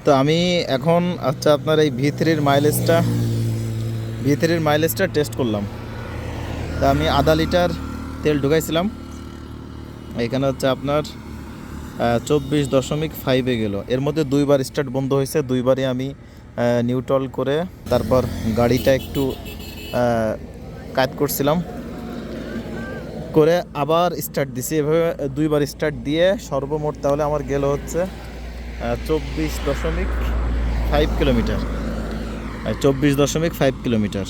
তো আমি এখন আচ্ছা আপনার এই ভি থ্রির মাইলেজটা টেস্ট করলাম। তা আমি আধা লিটার তেল ঢুকাইছিলাম, এখানে হচ্ছে আপনার 24.5 গেল। এর মধ্যে দুইবার স্টার্ট বন্ধ হয়েছে, দুইবারই আমি নিউট্রাল করে তারপর গাড়িটা একটু কাজ করছিলাম, করে আবার স্টার্ট দিছি। এভাবে দুইবার স্টার্ট দিয়ে সর্বমোট তাহলে আমার গেল হচ্ছে 24.5 কিলোমিটার। 24.5 কিলোমিটার।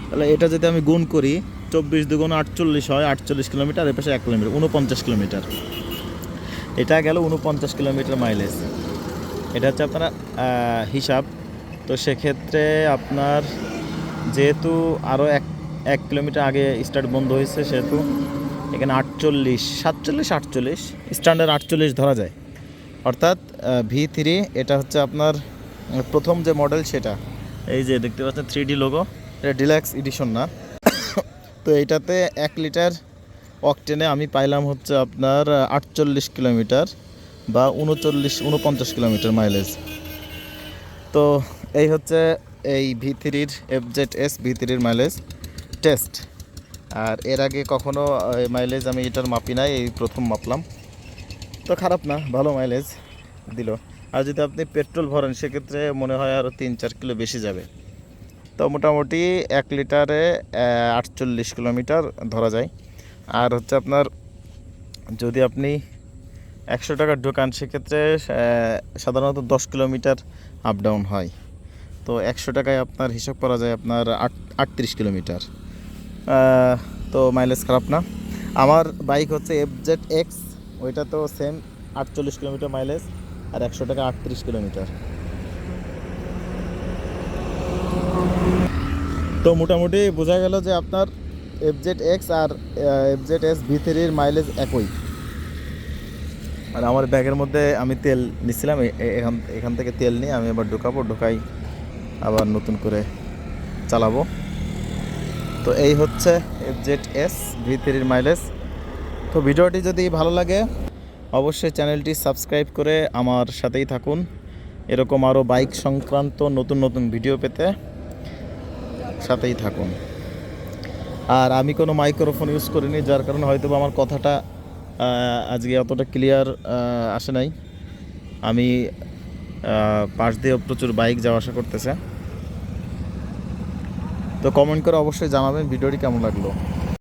তাহলে এটা যদি আমি গুণ করি, 24 দুগুণ 48 হয়, 48 কিলোমিটার। এর পাশে 1 কিলোমিটার, 49 কিলোমিটার। এটা গেল 49 কিলোমিটার মাইলেজ। এটা হচ্ছে আপনার হিসাব। তো সেক্ষেত্রে আপনার যেহেতু আরও এক কিলোমিটার আগে স্টার্ট বন্ধ হয়েছে, সেহেতু এখানে 48 স্ট্যান্ডার্ড 48 ধরা যায়। অর্থাৎ V3 এটা হচ্ছে আপনার প্রথম যে মডেল সেটা, এই যে দেখতে পাচ্ছেন 3D লোগো, এটা ডিলাক্স এডিশন না। তো এইটাতে 1 লিটার অকটেনে আমি পাইলাম হচ্ছে আপনার 48 কিলোমিটার বা 49 কিলোমিটার মাইলেজ। তো এই হচ্ছে এই V3-র FZS V3-র মাইলেজ টেস্ট। আর এর আগে কখনো মাইলেজ আমি এটার মাপি নাই, এই প্রথম মাপলাম। তো খারাপ না, ভালো মাইলেজ দিল। আর যদি আপনি পেট্রোল ভরেন সেক্ষেত্রে মনে হয় আরও 3-4 কিলো বেশি যাবে। তো মোটামুটি 1 লিটারে 48 কিলোমিটার ধরা যায়। আর হচ্ছে আপনার যদি আপনি 100 টাকা ঢোকান সেক্ষেত্রে সাধারণত 10 কিলোমিটার আপ ডাউন হয়। তো 100 টাকায় আপনার হিসাব করা যায় আপনার 38 কিলোমিটার। তো মাইলেজ খারাপ না। আমার বাইক হচ্ছে FZX, ওইটা তো সেম 48 কিলোমিটার মাইলেজ, আর 100 টাকা 38 কিলোমিটার। তো মোটামুটি বোঝা গেল যে আপনার FZX আর FZS V3-র মাইলেজ একই। আর আমার ব্যাগের মধ্যে আমি তেল নিচ্ছিলাম, এখান থেকে তেল নিয়ে আমি আবার ঢোকাই আবার নতুন করে চালাবো। তো এই হচ্ছে FZS V3-র মাইলেজ। তো ভিডিওটি যদি ভালো লাগে অবশ্যই চ্যানেলটি সাবস্ক্রাইব করে আমার সাথেই থাকুন। এরকম আরও বাইক সংক্রান্ত নতুন ভিডিও পেতে সাথেই থাকুন। আর আমি কোনো মাইক্রোফোন ইউজ করিনি, যার কারণে হয়তো আমার কথাটা আজকে অতটা ক্লিয়ার আসে নাই। আমি পাশ দিয়ে প্রচুর বাইক যাওয়া আসা করতেছে। তো কমেন্ট করে অবশ্যই জানাবেন ভিডিওটি কেমন লাগলো।